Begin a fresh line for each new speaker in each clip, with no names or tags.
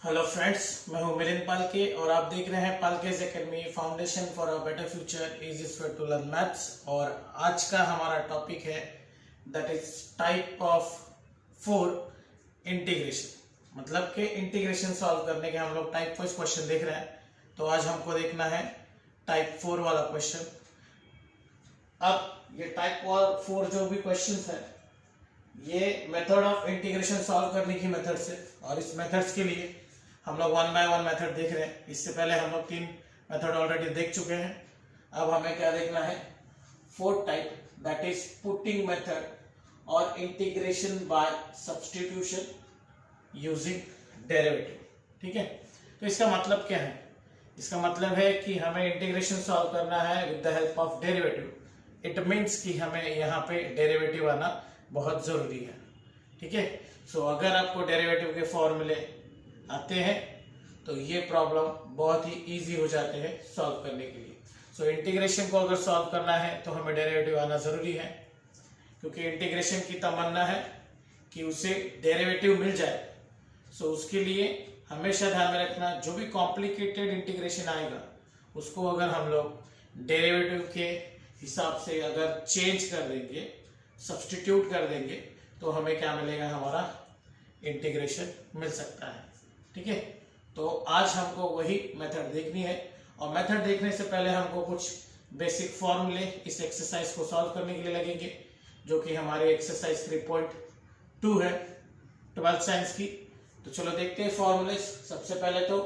Hello friends, मैं हूं मिलिंद पालके और आप देख रहे हैं Palkej academy foundation for a better future is swear to learn maths. और आज का हमारा टॉपिक है that is type of 4 integration. मतलब कि इंटीग्रेशन सॉल्व करने के हम लोग टाइप वाइज क्वेश्चन देख रहे हैं। तो आज हमको देखना है टाइप 4 वाला क्वेश्चन। अब ये टाइप 4 जो भी क्वेश्चन है ये मेथड ऑफ इंटीग्रेशन सॉल्व करने की मेथड से, और इस मेथड्स के लिए हम लोग 1 बाय 1 मेथड देख रहे हैं। इससे पहले हम लोग 3 मेथड ऑलरेडी देख चुके हैं। अब हमें क्या देखना है, 4th type that is putting method और integration by substitution using derivative. ठीक है, तो इसका मतलब क्या है? इसका मतलब है कि हमें इंटीग्रेशन सॉल्व करना है with the help of derivative. It means कि हमें यहाँ पे डेरिवेटिव आना बहुत जरूरी है। ठीक है, सो अगर आपको डेरिवेटिव के फॉर्मूले आते हैं तो ये प्रॉब्लम बहुत ही इजी हो जाते हैं सॉल्व करने के लिए। सो इंटीग्रेशन को अगर सॉल्व करना है तो हमें डेरिवेटिव आना जरूरी है, क्योंकि इंटीग्रेशन की तमन्ना है कि उसे डेरिवेटिव मिल जाए। सो उसके लिए हमेशा ध्यान में रखना, जो भी कॉम्प्लिकेटेड इंटीग्रेशन आएगा उसको अगर हम लोग डेरिवेटिव के हिसाब से अगर चेंज कर देंगे, सब्स्टिट्यूट कर देंगे, तो हमें क्या मिलेगा, हमारा इंटीग्रेशन मिल सकता है। ठीक है, तो आज हमको वही मेथड देखनी है। और मेथड देखने से पहले हमको कुछ बेसिक फॉर्मूले इस एक्सरसाइज को सॉल्व करने के लिए लगेंगे, जो कि हमारी एक्सरसाइज 3.2 है 12th साइंस की। तो चलो देखते हैं फॉर्मूले। सबसे पहले तो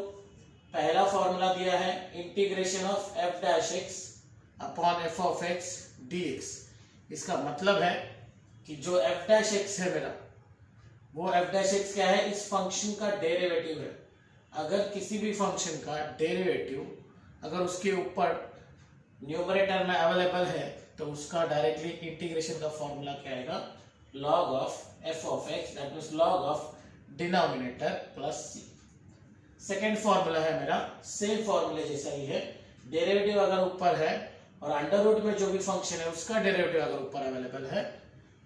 पहला फॉर्मूला दिया है integration of f dash x upon F of x dx। इसका मतलब है कि जो f डैश x है मेरा, वो f डैश x क्या है, इस फंक्शन का डेरिवेटिव है। अगर किसी भी फंक्शन का डेरिवेटिव अगर उसके ऊपर न्यूमरेटर में अवेलेबल है तो उसका डायरेक्टली इंटीग्रेशन का फॉर्मूला क्या आएगा, log of f of x, that means log of denominator plus c। Second formula है मेरा सेम फॉर्मूले जैसा ही है, डेरिवेटिव अगर ऊपर है और अंडर रूट में जो भी फंक्शन है उसका डेरिवेटिव अगर ऊपर अवेलेबल है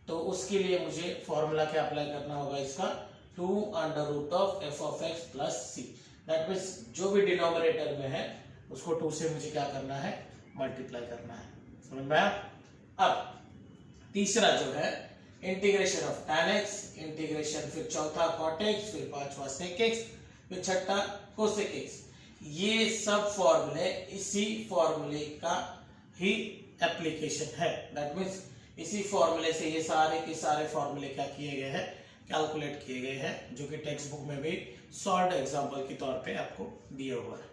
तो उसके लिए मुझे फॉर्मूला क्या अप्लाई करना होगा, इसका 2 under root of f of x plus c. That means जो भी डिनोमिनेटर में है उसको 2 से मुझे क्या करना है, मल्टीप्लाई करना है। समझ में आया? अब तीसरा जो है integration of tan x, integration फिर चौथा cot x, फिर पांचवा sec x, फिर छठा cosec x। ये सब फॉर्मूले इसी फॉर्मूले का ही एप्लीकेशन है। दैट मीन्स इसी फॉर्मूले से ये सारे के सारे फॉर्मूले क्या किए गए हैं, कैलकुलेट किए गए हैं, जो कि टेक्स्ट बुक में भी सॉल्व एग्जांपल के तौर पे आपको दिया हुआ है।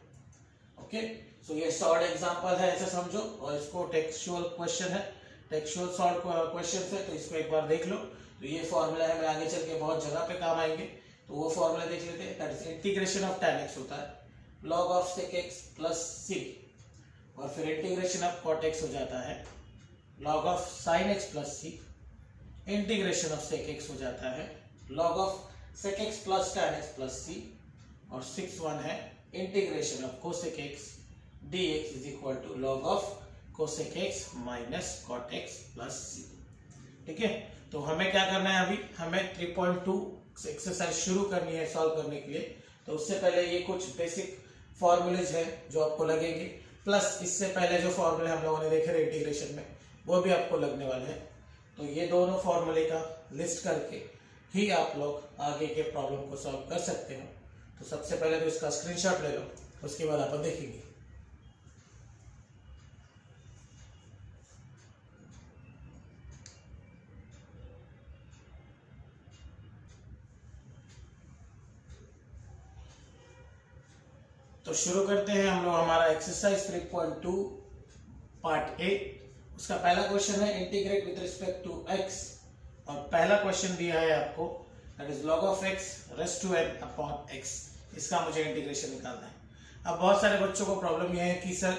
ओके, सो ये सॉल्व एग्जांपल है ऐसे समझो, और इसको टेक्सचुअल क्वेश्चन है, टेक्सचुअल सॉल्व क्वेश्चन है, तो इसको एक बार देख लो। तो ये फॉर्मूला है, मैं आगे चल के बहुत जगह पे काम आएंगे, तो वो फॉर्मूला देख लेते हैं। That is integration of tan x होता है log ऑफ sec x प्लस c, और फिर इंटीग्रेशन ऑफ cot x हो जाता है log of sin x plus c, integration of sec x हो जाता है log ऑफ sec x प्लस tan x प्लस c, और 6th वन है integration of cosec x dx is equal to log of cosec x minus cot x plus c। ठीक है, तो हमें क्या करना है, अभी हमें 3.2 एक्सरसाइज शुरू करनी है सॉल्व करने के लिए। तो उससे पहले ये कुछ बेसिक फॉर्मूलेज है जो आपको लगेंगे, प्लस इससे पहले जो फॉर्मूले हम लोगों ने देखे थे इंटीग्रेशन में वो भी आपको लगने वाले हैं। तो ये दोनों फॉर्मूले का लिस्ट करके ही आप लोग आगे के प्रॉब्लम को सॉल्व कर सकते हो। तो सबसे पहले तो इसका स्क्रीनशॉट ले लो, उसके बाद अपन देखेंगे। तो शुरू करते हैं हम लोग हमारा एक्सरसाइज 3.2 पार्ट ए। उसका पहला क्वेश्चन है integrate with respect to x, और पहला क्वेश्चन दिया है आपको that is log of x raise to n upon x। इसका मुझे इंटीग्रेशन निकालना है। अब बहुत सारे बच्चों को प्रॉब्लम यह है कि सर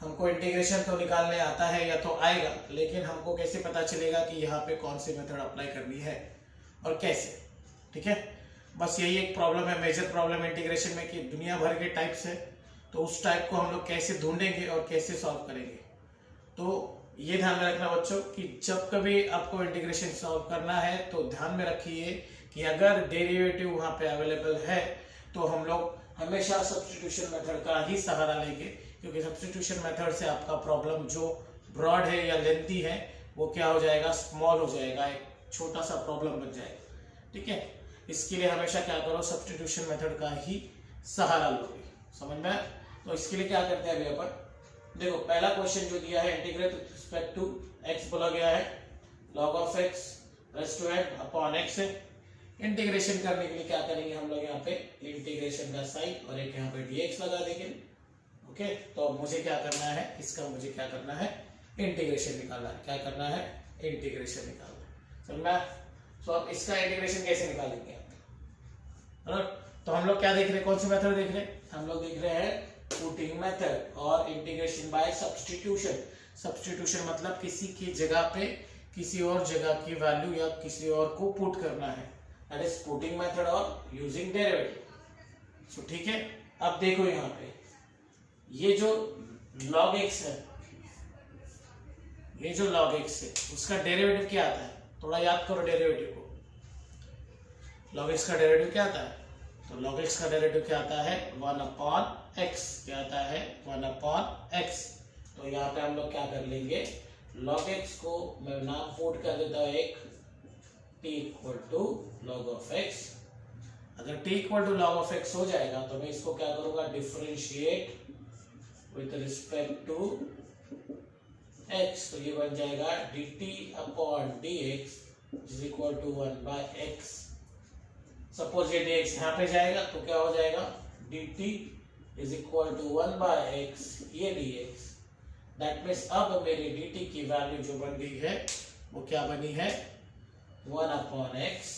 हमको इंटीग्रेशन तो निकालने आता है या तो आएगा, लेकिन हमको कैसे पता चलेगा कि यहाँ पे कौन सी मेथड अप्लाई करनी है और कैसे। ठीक है, बस यही एक प्रॉब्लम है, मेजर प्रॉब्लम इंटीग्रेशन में, कि दुनिया भर के टाइप्स है, तो उस टाइप को हम लोग कैसे ढूंढेंगे और कैसे सॉल्व करेंगे। तो ये ध्यान में रखना बच्चों कि जब कभी आपको इंटीग्रेशन सॉल्व करना है तो ध्यान में रखिए कि अगर डेरिवेटिव वहां पे अवेलेबल है तो हम लोग हमेशा सब्स्टिट्यूशन मेथड का ही सहारा लेंगे, क्योंकि सब्स्टिट्यूशन मेथड से आपका प्रॉब्लम जो ब्रॉड है या लेंथी है वो क्या हो जाएगा, स्मॉल हो जाएगा, एक छोटा सा प्रॉब्लम बन जाएगा। ठीक है, इसके लिए हमेशा क्या करो, सब्स्टिट्यूशन मेथड का ही सहारा लोगे। समझ में? तो इसके लिए क्या करते हैं अभी अपन, देखो पहला क्वेश्चन जो दिया है, integrate with respect to x बोला गया है, log of x raise to n upon x है। इंटीग्रेशन करने के लिए क्या करेंगे हम लोग, यहाँ पे इंटीग्रेशन का साइन और एक यहाँ पे dx लगा देंगे। ओके, तो अब मुझे क्या करना है, इसका मुझे क्या करना है, इंटीग्रेशन निकालना है। क्या करना है, इंटीग्रेशन निकालना है। समझ में? तो अब इसका इंटीग्रेशन कैसे निकालेंगे आप? तो हम लोग क्या देख रहे हैं, कौन सी मेथड देख रहे हैं, हम लोग देख रहे हैं पुटिंग मेथड और इंटीग्रेशन बाय सब्स्टिट्यूशन। सब्स्टिट्यूशन मतलब किसी की जगह पे किसी और जगह की वैल्यू या किसी और को पुट करना है, दैट इज पुटिंग मेथड और यूजिंग डेरिवेटिव। सो ठीक है, अब देखो यहाँ पे ये जो log x है, ये जो log x है उसका डेरिवेटिव क्या आता है, थोड़ा याद करो डेरिवेटिव को। log x का डेरिवेटिव क्या आता है, तो log x का डेरिवेटिव क्या आता है, 1 अपॉन x। क्या आता है, 1 अपॉन x। तो यहाँ पे हम लोग क्या कर लेंगे, log x को मैं नाम पुट कर देता हूँ एक, t equal to log of x। अगर t equal to log of x हो जाएगा तो मैं इसको क्या करूंगा, differentiate with respect to x। तो ये बन जाएगा dt upon dx is equal to 1 by x। Suppose ये dx यहाँ पे जाएगा तो क्या हो जाएगा, dt is equal to 1 by x, ये dx। दैट मीन्स अब मेरी dt की वैल्यू जो बन गई है वो क्या बनी है, 1 upon x,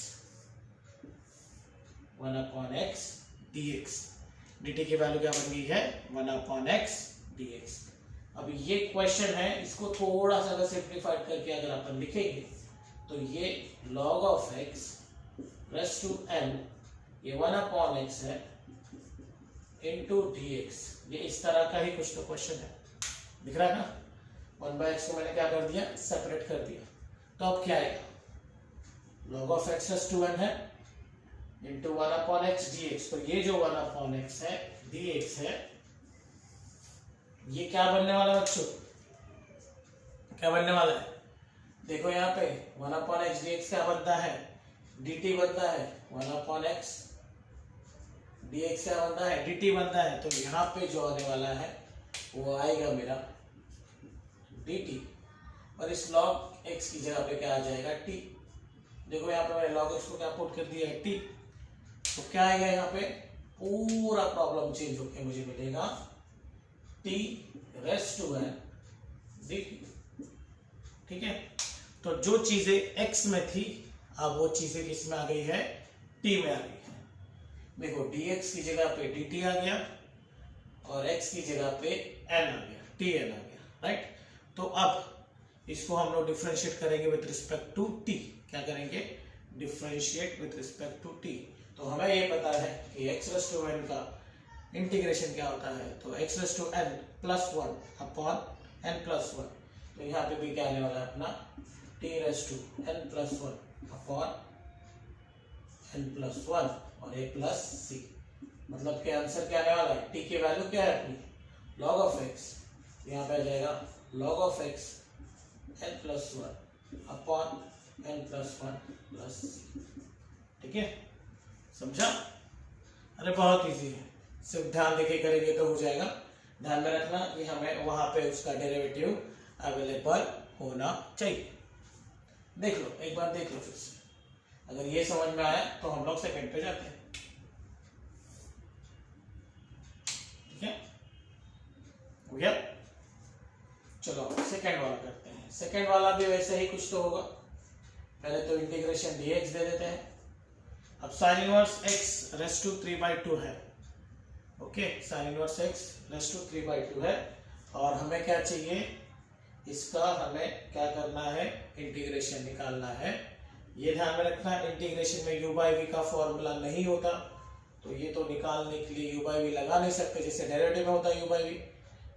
1 upon x dx। dt की वैल्यू क्या बन गई है, 1 अपॉन x dx। अब ये क्वेश्चन है, इसको थोड़ा सा अगर सिंप्लीफाइड करके अगर अपन लिखेंगे तो ये log of x raise to n, ये 1 अपॉन x है इनटू dx। ये इस तरह का ही कुछ तो क्वेश्चन है, दिख रहा है ना। 1 बाय x को मैंने क्या कर दिया, सेपरेट कर दिया। तो अब क्या आएगा, log of x raise to n है इंटू 1 अपॉन x dx। तो ये जो 1 अपॉन x है dx है, ये क्या बनने वाला बच्चों, क्या बनने वाला है, देखो यहाँ पे 1 अपॉन x dx क्या बनता है, dt बनता है, 1 अपॉन x dx क्या बनता है, dt बनता है। तो यहाँ पे जो आने वाला है वो आएगा मेरा dt, और इस log x की जगह पे क्या आ जाएगा, t। देखो यहाँ पे मैंने log x को क्या पुट कर दिया है, t। तो क्या आएगा यहाँ पे, पूरा प्रॉब्लम चेंज होकर मुझे मिलेगा t raise to n dt। ठीक है, तो जो चीजें x में थी अब वो चीजें किस में आ गई है, t में आ गई है। देखो dx की जगह पे dt आ गया और x की जगह पे n आ गया, tn आ गया, राइट। तो अब इसको हम लोग डिफरेंशिएट करेंगे विद रिस्पेक्ट टू t। क्या करेंगे, differentiate with respect to t। तो हमें ये पता है कि x रेज़ टू n का इंटीग्रेशन क्या होता है, तो x raise to n plus 1 upon n plus 1। तो यहाँ पे भी क्या आने वाला है अपना, t raise to n plus 1 upon n plus 1 और a प्लस c। मतलब कि आंसर क्या आने वाला है, t की वैल्यू क्या है अपनी, log ऑफ x। यहाँ पे आ जाएगा log of x n plus 1 upon n plus 1 plus c। ठीक है, समझा? अरे बहुत इजी है, सिर्फ ध्यान देके करेंगे तो हो जाएगा। ध्यान में रखना कि हमें वहां पे उसका डेरिवेटिव अवेलेबल होना चाहिए। देख लो, एक बार देख लो फिर से, अगर ये समझ में आया तो हम लोग सेकंड पे जाते हैं। ठीक है, हो गया। चलो सेकंड वाला करते हैं। सेकंड वाला भी वैसे ही कुछ तो होगा। पहले तो इंटीग्रेशन dx दे देते हैं। अब sine inverse x raise to 3/2 है। Okay, sine inverse x raise to 3/2 है और हमें क्या चाहिए, इसका हमें क्या करना है, इंटीग्रेशन निकालना है। ये ध्यान में रखना, इंटीग्रेशन में u बाई वी का फॉर्मूला नहीं होता, तो ये तो निकालने के लिए u बाई वी लगा नहीं सकते, जैसे डेरिवेटिव में होता है u बाई वी,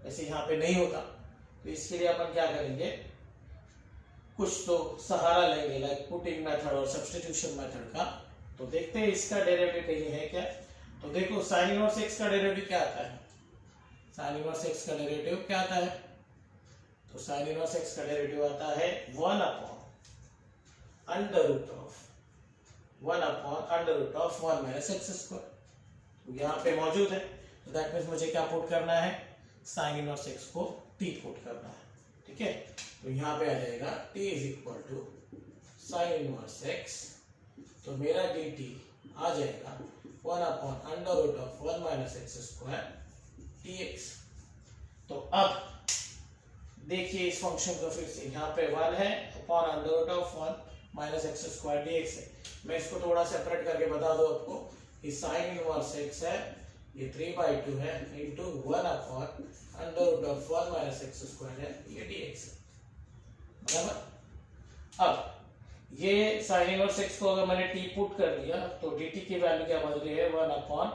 वैसे यहाँ पे नहीं होता। तो इसके लिए अपन क्या करेंगे, कुछ तो सहारा लेंगे, लाइक पुटिंग मेथड और सब्स्टिट्यूशन मेथड का। तो देखते हैं इसका डेरिवेटिव कहीं है क्या। तो देखो साइन इनवर्स एक्स का डेरिवेटिव क्या आता है, साइन इनवर्स एक्स का डेरिवेटिव क्या आता है, तो साइन इनवर्स एक्स का डेरिवेटिव आता है 1 upon under root of 1 minus x square. यहाँ पे मौजूद है, तो दैट मीन्स मुझे क्या पुट करना है, साइन इनवर्स एक्स को t पुट करना है, ठीक है। तो यहाँ पे आ जाएगा t is equal to sine inverse x, तो मेरा dt आ जाएगा 1 upon under root of 1 minus x square dx। तो अब देखिए इस फंक्शन को फिर से, यहाँ पे 1 है upon under root of 1 minus x square dx है। मैं इसको थोड़ा सेपरेट करके बता दूं आपको कि साइन इनवर्स x है, ये 3/2 है into 1 upon under root of 1 minus x square है, ये dx है, बराबर। अब ये साइन इनवर्स x को अगर मैंने t पुट कर दिया तो dt की वैल्यू क्या बन रही है, 1 upon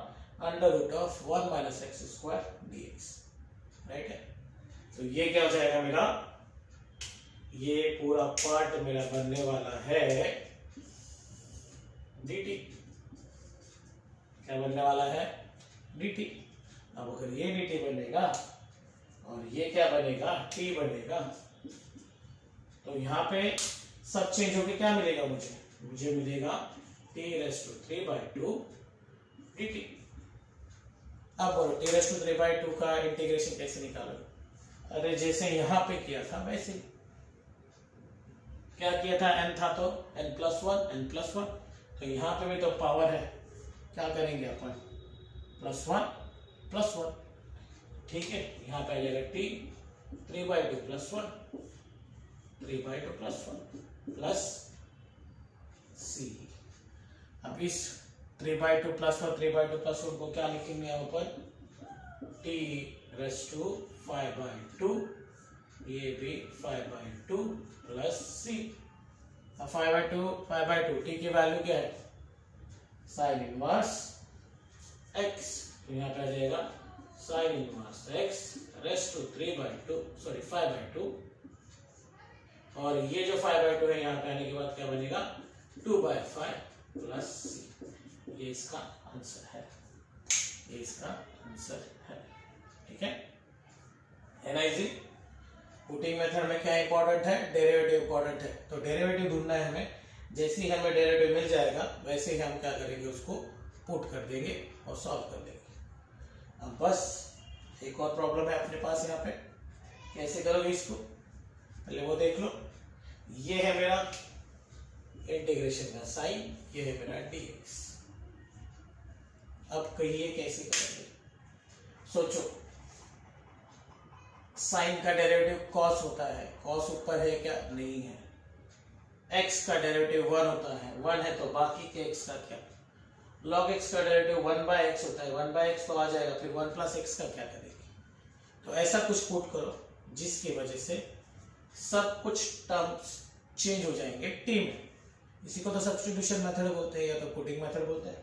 under root of 1 minus x square dx, right है। तो ये क्या हो जाएगा मेरा, ये पूरा पार्ट मेरा बनने वाला है dt, क्या बनने वाला है dt। अब अगर ये dt बनेगा और ये क्या बनेगा, t बनेगा, तो यहाँ पे सब चेंज होके क्या मिलेगा मुझे मिलेगा t⁻³ dt। अब बोलो t⁻³ का इंटीग्रेशन कैसे निकालोगे, अरे जैसे यहाँ पे किया था वैसे क्या किया था, n था तो n+1, तो यहाँ पे भी तो पावर है, क्या करेंगे अपन +1, ठीक है। यहाँ पे आ जाएगा t 3/2 प्लस c। अब इस 3/2 प्लस 1 को क्या लिखेंगे यहाँ पर, t⁵/2, ये भी 5/2 प्लस c। अब 5/2 t की वैल्यू क्या है, साइन इनवर्स x, तो यहाँ पे आ जाएगा साइन इनवर्स x⁵ 5/2, और ये जो 5/2 है यहाँ पे आने के बाद क्या बनेगा 2/5 प्लस c। ये इसका आंसर है, ठीक है ना इजी। पुटिंग मेथड में क्या इंपॉर्टेंट है, डेरिवेटिव इंपॉर्टेंट है। तो डेरिवेटिव ढूंढना है हमें, जैसे ही हमें डेरिवेटिव मिल जाएगा वैसे ही हम क्या करेंगे, उसको पुट कर देंगे और सॉल्व कर देंगे। अब बस एक और प्रॉब्लम है अपने पास, यहाँ पे कैसे करोगे इसको, पहले वो देख लो। ये है मेरा इंटीग्रेशन का साइन, ये है मेरा dx। अब कहिए कैसे करेंगे, सोचो। साइन का डेरिवेटिव कॉस होता है, कॉस ऊपर है क्या, नहीं है। x का डेरिवेटिव 1 होता है, 1 है तो बाकी के x का क्या, log x का डेरिवेटिव 1/x होता है, 1/x तो आ जाएगा, फिर 1 प्लस x का क्या करेगी। तो ऐसा कुछ पुट करो जिसकी वजह से सब कुछ टर्म्स चेंज हो जाएंगे t में। इसी को तो सब्स्टिट्यूशन मेथड बोलते हैं या तो पुटिंग मेथड बोलते हैं।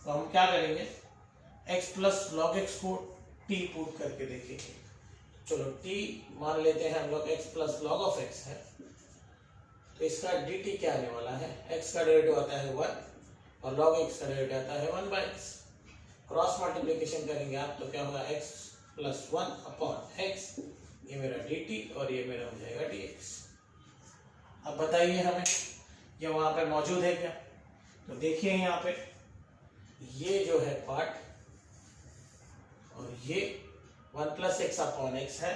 तो हम क्या करेंगे, x प्लस log x को t पुट करके देखेंगे। चलो t मान लेते हैं हम लोग x plus log of x है, तो इसका dt क्या आने वाला है, x का डेरिवेटिव आता है 1 और log x का डेरिवेटिव आता है 1/x। क्रॉस मल्टीप्लिकेशन करेंगे आप तो क्या होगा, x प्लस 1 अपॉन x, ये मेरा dt और ये मेरा हो जाएगा dx। अब बताइए हमें ये वहां पे मौजूद है क्या, तो देखिए यहाँ पे ये जो है पार्ट और ये 1 प्लस एक्स अपॉन एक्स है,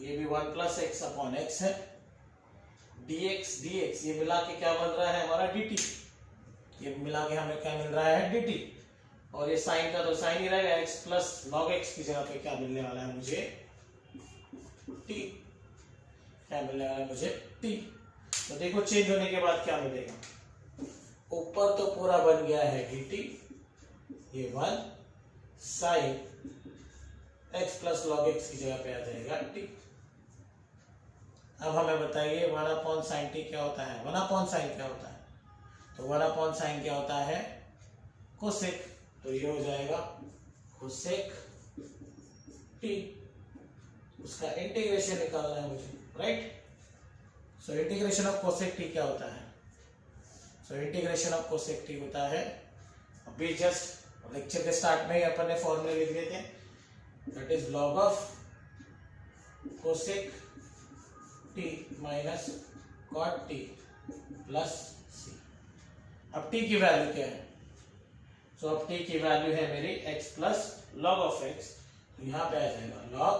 ये भी 1 प्लस एक्स अपॉन एक्स है, dx ये मिला के क्या बन रहा है हमारा dt, ये मिला के हमें क्या मिल रहा है dt, और ये साइन का तो साइन ही रहेगा, x प्लस log x की जगह पे क्या मिलने वाला है मुझे t, क्या मिलने वाला है मुझे t। तो देखो चेंज होने के बाद क्या मिलेगा, ऊपर तो पूरा बन गया है dt, ये 1 sine x plus log x की जगह पे आ जाएगा t। अब हमें बताइए 1 अपॉन साइन t क्या होता है, 1 अपॉन साइन क्या होता है, तो 1 अपॉन साइन क्या होता है कोसेक, तो ये हो जाएगा कोसेक t। उसका इंटीग्रेशन निकालना है मुझे, right. So integration of cosec t क्या होता है, so integration of cosec t होता है, अभी जस्ट लेक्चर के स्टार्ट में ही अपन ने फॉर्मूले लिख दिए थे, that is log of cosec T minus cot T plus C. अब टी की वैल्यू क्या है? सो अब टी की वैल्यू है मेरी x plus log of x, तो यहां पे आ जाएगा log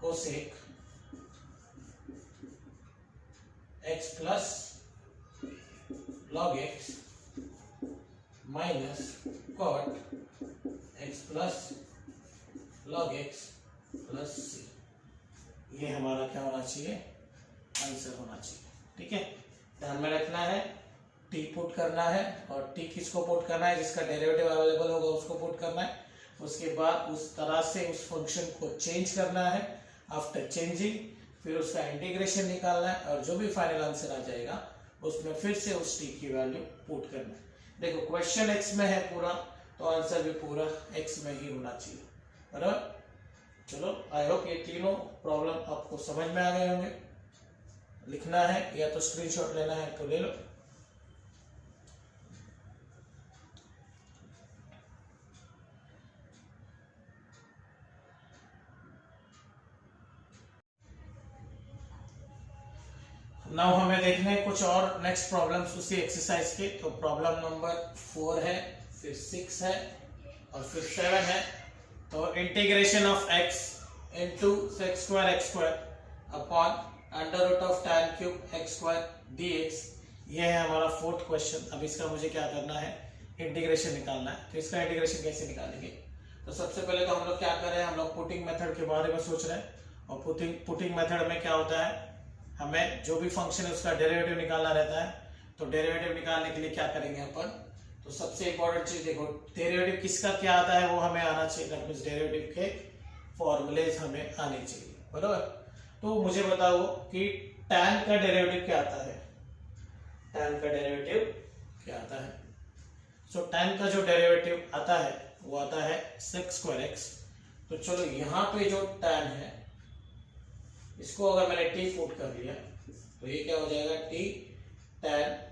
cosec x plus log x minus cot x plus log x plus C. ये हमारा क्या होना चाहिए? आंसर होना चाहिए। ठीक है, ध्यान में रखना है, टी पुट करना है और टी किसको पुट करना है? जिसका डेरिवेटिव अवेलेबल होगा उसको पुट करना है। उसके बाद उस तरह से उस फंक्शन को चेंज करना है। आफ्टर चेंजिंग फिर उसका इंटीग्रेशन निकालना है और जो भी फाइनल आंसर आ जाएगा उसमें फिर से उस टी की वैल्यू पुट करना है। देखो क्वेश्चन एक्स में है पूरा, तो आंसर भी पूरा एक्स में ही होना चाहिए। बराबर? चलो, आई होप ये तीनों प्रॉब्लम आपको समझ में आ गए होंगे। लिखना है या तो स्क्रीनशॉट लेना है तो ले लो। नाउ हमें देखने हैं कुछ और नेक्स्ट प्रॉब्लम्स उसी एक्सरसाइज के। तो प्रॉब्लम नंबर 4 है, फिर 6 है और फिर 7 है। तो integration of x into sec square x square upon under root of tan cube x square dx, ये है हमारा 4th क्वेश्चन। अब इसका मुझे क्या करना है? इंटीग्रेशन निकालना है। तो इसका इंटीग्रेशन कैसे निकालेंगे? तो सबसे पहले तो हम लोग क्या कर रहे हैं, हम लोग पुटिंग मेथड के बारे में सोच रहे हैं। और पुटिंग मेथड में क्या होता है, हमें जो भी फंक्शन है उसका डेरिवेटिव निकालना रहता है। तो डेरिवेटिव निकालने के लिए क्या करेंगे अपन? तो सबसे इंपॉर्टेंट चीज देखो, डेरिवेटिव किसका क्या आता है वो हमें आना चाहिए। दैट मींस डेरिवेटिव के फॉर्मूलेज हमें आने चाहिए। बराबर? तो मुझे बताओ कि tan का डेरिवेटिव क्या आता है? tan का डेरिवेटिव क्या आता है? सो tan का जो डेरिवेटिव आता है वो आता है सेक स्क्वायर x। तो चलो यहाँ पे जो tan है इसको अगर मैंने t पुट कर लिया तो ये क्या हो जाएगा? t tan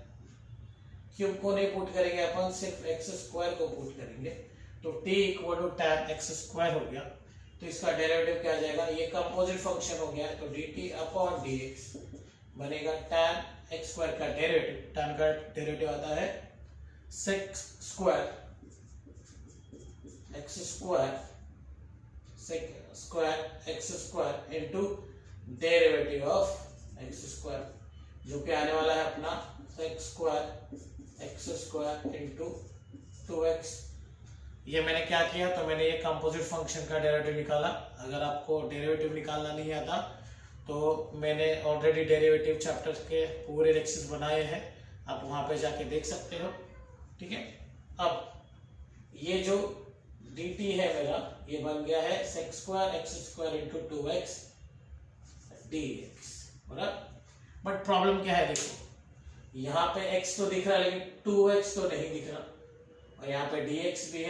क्यूब को नहीं पुट करेंगे अपन, सिर्फ एक्स स्क्वायर को पुट करेंगे। तो t equal to tan x square हो गया। तो इसका डेरिवेटिव क्या आ जाएगा? ये कंपोजिट फंक्शन हो गया, तो dt अपॉन dx बनेगा tan एक्स स्क्वायर का डेरिवेटिव। tan का डेरिवेटिव आता है sec square x square sec square x square into derivative of x square, जो कि आने वाला है अपना sec square x square into 2x। ये मैंने क्या किया? तो मैंने ये कंपोजिट फंक्शन का डेरिवेटिव निकाला। अगर आपको डेरिवेटिव निकालना नहीं आता तो मैंने ऑलरेडी डेरिवेटिव चैप्टर के पूरे लेक्चर्स बनाए हैं, आप वहां पे जाके देख सकते हो। ठीक है, अब ये जो dt है मेरा, ये बन गया है sec square x square into 2x dx। But problem क्या है? देखो यहाँ पे x तो दिख रहा है लेकिन 2x तो नहीं दिख रहा, और यहाँ पे dx भी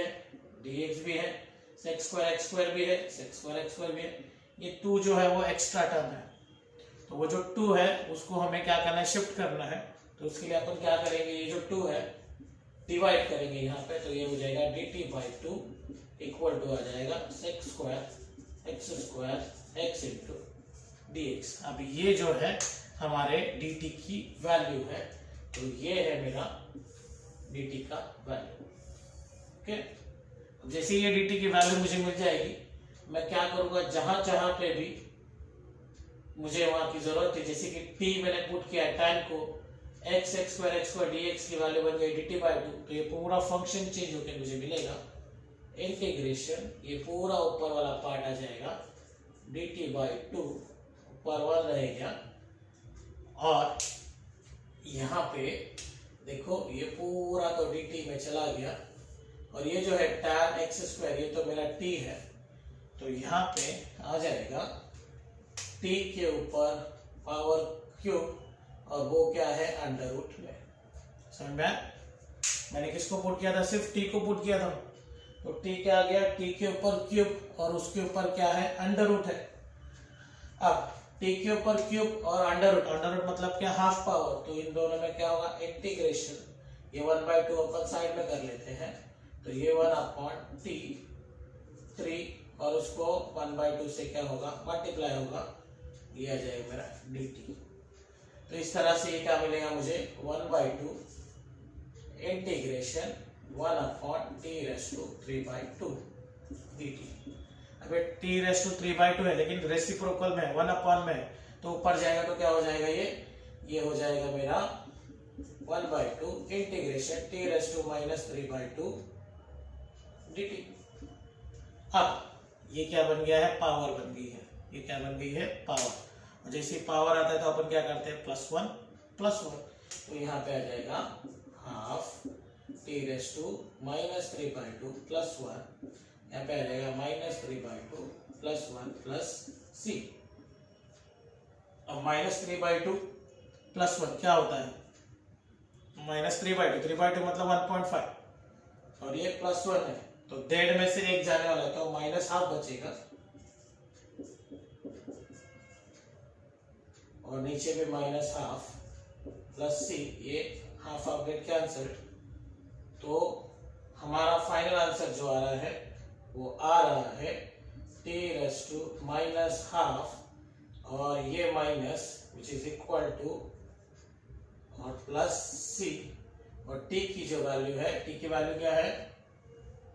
है सेक स्क्वायर एक्स स्क्वायर भी है, सेक स्क्वायर एक्स स्क्वायर भी है। ये 2 जो है वो एक्स्ट्रा टर्म है, तो वो जो 2 है उसको हमें क्या करना है? शिफ्ट करना है। तो उसके लिए अपन क्या करेंगे? ये जो 2 है डिवाइड करेंगे यहाँ पे, तो ये हो जाएगा dt बाई 2 इक्वल टू आ जाएगा sec square x into dx। अब ये जो है हमारे dt की वैल्यू है, तो ये है मेरा dt का वैल्यू। ओके, जैसे ये dt की वैल्यू मुझे मिल जाएगी, मैं क्या करूंगा? जहां जहां पे भी मुझे वहां की जरूरत है, जैसे कि t मैंने पुट किया tan को एक्स स्क्वायर dx की वैल्यू बन गई dt बाई 2, तो ये पूरा फंक्शन चेंज होकर मुझे मिलेगा इंटीग्रेशन, ये पूरा ऊपर वाला पार्ट आ जाएगा dt बाई 2 ऊपर वाला रहेगा, और यहाँ पे देखो ये पूरा तो dt में चला गया, और ये जो है tan एक्स स्क्वायर ये तो मेरा t है, तो यहाँ पे आ जाएगा t के ऊपर पावर क्यूब, और वो क्या है? अंडर रूट में। समझ में? मैंने किसको पुट किया था? सिर्फ t को पुट किया था, तो t क्या आ गया? t के ऊपर क्यूब और उसके ऊपर क्या है? अंडर रूट है। अब t के ऊपर क्यूब और अंडर रूट मतलब क्या? Half power. तो इन दोनों में क्या होगा? इंटीग्रेशन, ये 1/2 अपन साइड में कर लेते हैं, तो ये 1/t3 और उसको 1/2 से क्या होगा मल्टीप्लाई होगा, ये आ जाएगा मेरा dt। तो इस तरह से ये क्या मिलेगा मुझे 1/2 इंटीग्रेशन 1/t3/2 dt। अबे t3/2 है लेकिन रेसिप्रोकल में 1/, में तो ऊपर जाएगा तो क्या हो जाएगा, ये हो जाएगा मेरा 1/2 इंटीग्रेशन t⁻³ dt। अब ये क्या बन गया है, पावर बन गई है, ये क्या बन गई है, पावर। और जैसे पावर आता है तो अपन क्या करते हैं, +1 +1, तो यहाँ पे आ जाएगा हाफ t⁻³ +1, यहाँ पे आ जाएगा -3/2 +1 प्लस c। अब -3/2 +1 क्या होता है, -3/2, 3/2 मतलब 1.5 और ये +1 है, तो डेढ़ में से एक जाने वाला है तो -½ बचेगा और नीचे भी -½ प्लस c, ये हाफ डेढ़ कैंसिल। तो हमारा फाइनल आंसर जो आ रहा है वो आ रहा है t⁻½ और ये minus which is equal to और प्लस c, और t की जो वैल्यू है, t की वैल्यू क्या है,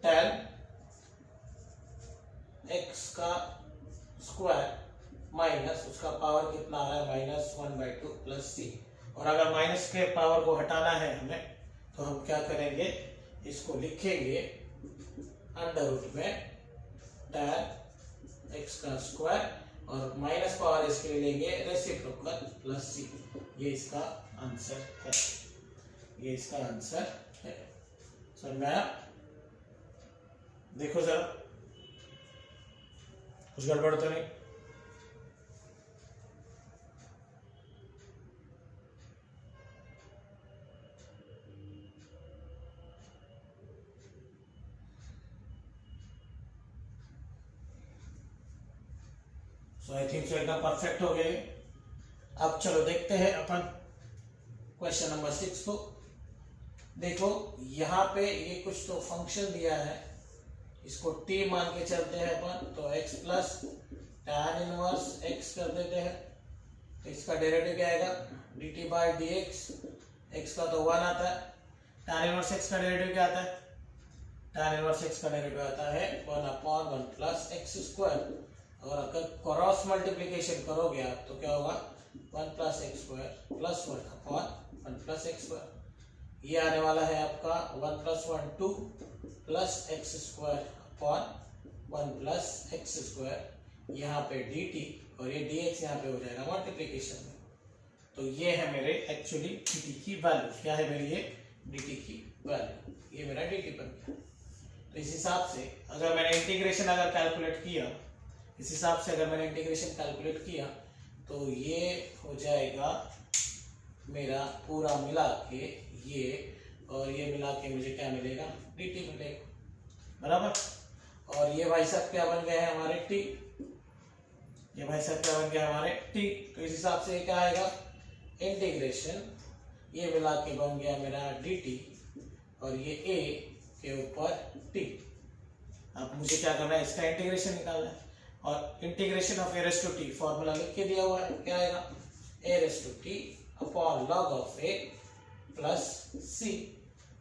tan x का स्क्वायर माइनस उसका पावर कितना आ रहा है, -1/2 प्लस c। और अगर माइनस के पावर को हटाना है हमें तो हम क्या करेंगे, इसको लिखेंगे अंडर रूट में tan x का स्क्वायर और माइनस पावर इसके लिए लेंगे रेसिप्रोकल प्लस c। ये इसका आंसर है, ये इसका आंसर है। समझ में आया? देखो जरा कुछ गड़बड़ तो नहीं। आई थिंक सो एकदम परफेक्ट हो गए। अब चलो देखते हैं अपन क्वेश्चन नंबर 6 को। देखो यहाँ पे ये कुछ तो फंक्शन दिया है, इसको t मान के चलते हैं अपन, तो x प्लस tan−1 x कर देते हैं, तो इसका डेरिवेटिव क्या आएगा, dt/dx, x का तो 1 आता है, tan−1 x का डेरिवेटिव क्या आता है, tan−1 x का डेरिवेटिव आता है 1/1 प्लस x²। और अगर क्रॉस मल्टीप्लिकेशन करोगे आप तो क्या होगा, 1 + x² + 1/1 + x²। ये आने वाला है आपका 1 + 1 2 प्लस x²/1 प्लस x², यहाँ पे dt और ये dx यहाँ पे हो जाएगा मल्टीप्लिकेशन में। तो ये है मेरे एक्चुअली dt की वैल्यू, क्या है मेरी ये dt की वैल्यू, ये मेरा dt बन गया। तो इस हिसाब से अगर मैंने इंटीग्रेशन कैलकुलेट किया, इस हिसाब से अगर मैंने इंटीग्रेशन कैलकुलेट किया तो ये हो जाएगा मेरा पूरा मिला के ये, और ये मिला के मुझे क्या मिलेगा, dt मिलेगा, बराबर। और ये भाई साहब क्या बन गए हैं हमारे t, ये भाई साहब क्या बन गया हमारे t। तो इस हिसाब से क्या आएगा, इंटीग्रेशन ये मिला के बन गया मेरा dt और ये a के ऊपर t। अब मुझे क्या करना है, इसका इंटीग्रेशन निकालना है, और इंटीग्रेशन ऑफ a⁻t फॉर्मूला लिख के दिया हुआ है, क्या आएगा, a⁻t upon log of a plus c।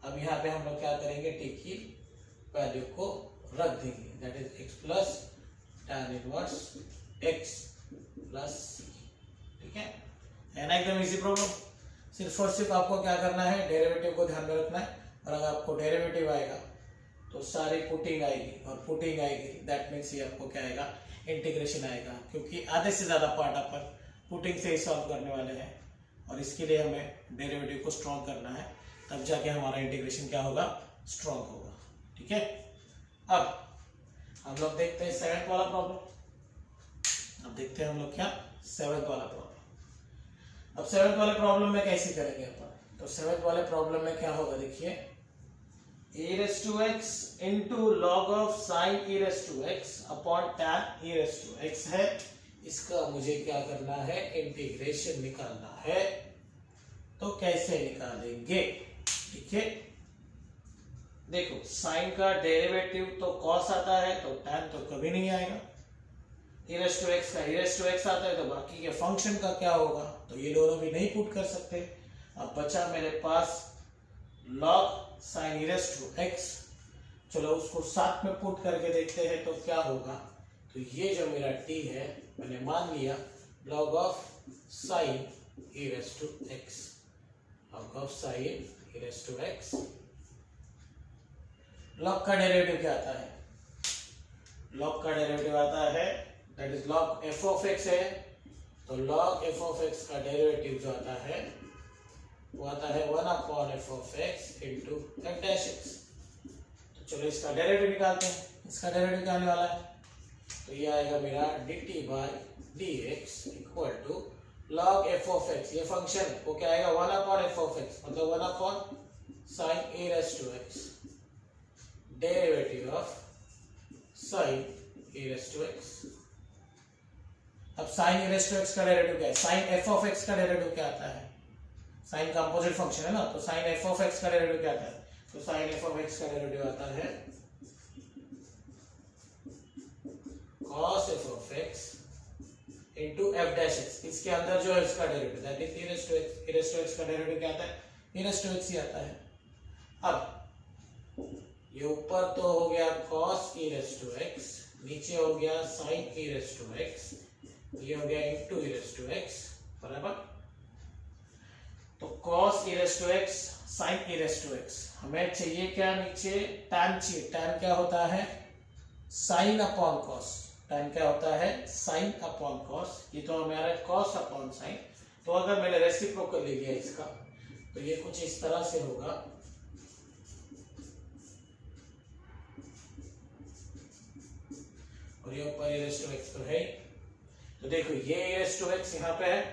अब यहाँ पे हम लोग क्या करेंगे, t की वैल्यू को रख देंगे, that is x plus tan−1 x plus c। ठीक है ना, एकदम इजी प्रॉब्लम। सिर्फ और सिर्फ आपको क्या करना है, डेरिवेटिव को ध्यान में रखना है, और अगर आपको डेरिवेटिव आएगा तो सारी पुटिंग आएगी, और पुटिंग आएगी दैट मीन्स ये आपको क्या आएगा, इंटीग्रेशन आएगा, क्योंकि आधे से ज्यादा पार्ट अपन पुटिंग से ही सॉल्व करने वाले हैं, और इसके लिए हमें डेरिवेटिव को स्ट्रॉन्ग करना है, तब जाके हमारा इंटीग्रेशन क्या होगा, स्ट्रॉन्ग होगा। ठीक है, अब हम लोग देखते हैं 7th वाला प्रॉब्लम। अब देखते हैं हम लोग क्या 7th वाला प्रॉब्लम। अब 7th वाले प्रॉब्लम में कैसे करेंगे अपन, तो 7th वाले प्रॉब्लम में क्या होगा, देखिए e⁻x into log of sin e⁻x upon tan e⁻x है, इसका मुझे क्या करना है, इंटीग्रेशन निकालना है। तो कैसे निकालेंगे, ठीक है, देखो साइन का डेरिवेटिव तो कॉस आता है, तो tan तो कभी नहीं आएगा। e रेज़ टू x का e रेज़ टू x आता है, तो बाकी के फंक्शन का क्या होगा, तो ये दोनों भी नहीं पुट कर सकते। अब बचा मेरे पास log sin e raise to x। चलो उसको साथ में पुट करके देखते हैं तो क्या होगा। तो ये जो मेरा t है मैंने मान लिया log of sin e raise to x, log of sin e raise to x। log का डेरिवेटिव क्या आता है, log का डेरिवेटिव आता है that is log f of x है, तो log f ऑफ x का डेरिवेटिव जो आता है वो आता है 1 upon f of x into f dash x। तो चलो इसका डेरिवेटिव निकालते हैं। इसका डेरिवेटिव क्या आने वाला है, तो ये आएगा मेरा dt by dx equal to log f of x, ये फंक्शन वो क्या आएगा 1 अपॉन f ऑफ x, मतलब 1 upon sin e raise to x, derivative of sin e raise to x। अब sin e raise to x का derivative क्या है, sin f of x का डेरिवेटिव क्या आता है, sin कंपोजिट फंक्शन है ना, तो sin f ऑफ x का डेरिवेटिव क्या आता है, तो sin f ऑफ x का डेरिवेटिव आता है cos f of x into f dash x। इसके अंदर जो है इसका derivative that is e raise to x, e raise to x का डेरिवेटिव क्या आता है, e रेज़ टू x ही आता है। अब ये ऊपर तो हो गया cos e raise to x, नीचे हो गया sin e raise to x, ये हो गया into e raise to x बराबर। तो cos e raise to x sin e raise to x, हमें चाहिए क्या, नीचे tan चाहिए। tan क्या होता है, sin अपॉन cos। tan क्या होता है, sin अपॉन cos। ये तो हमारा cos अपॉन sin। तो अगर मैंने रेसिप्रोकल ले लिया इसका तो ये कुछ इस तरह से होगा, और ये ऊपर e रेज़ टू x तो है। तो देखो ये e रेज़ टू x यहाँ पे है,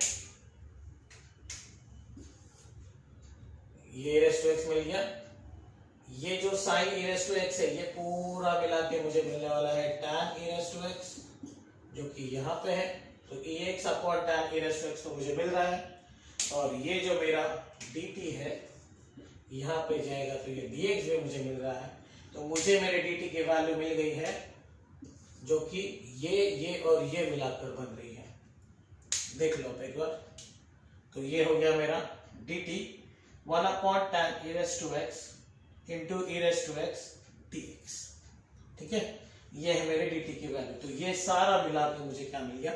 ये e रेज़ टू x मिल गया। ये जो sin e raise to x है ये पूरा मिला के मुझे मिलने वाला है tan e raise to x, जो कि यहाँ पे है। तो ex upon tan e raise to x तो मुझे मिल रहा है, और ये जो मेरा dt है यहाँ पे जाएगा तो ये dx भी मुझे मिल रहा है। तो मुझे मेरे dt की वैल्यू मिल गई है जो कि ये और ये मिलाकर बन रही है। देख लो एक बार, तो ये हो गया मेरा dt 1 upon tan e raise to x into e raise to x dx। ठीक है, ये है मेरे dt की वैल्यू। तो ये सारा मिला के मुझे क्या मिल गया,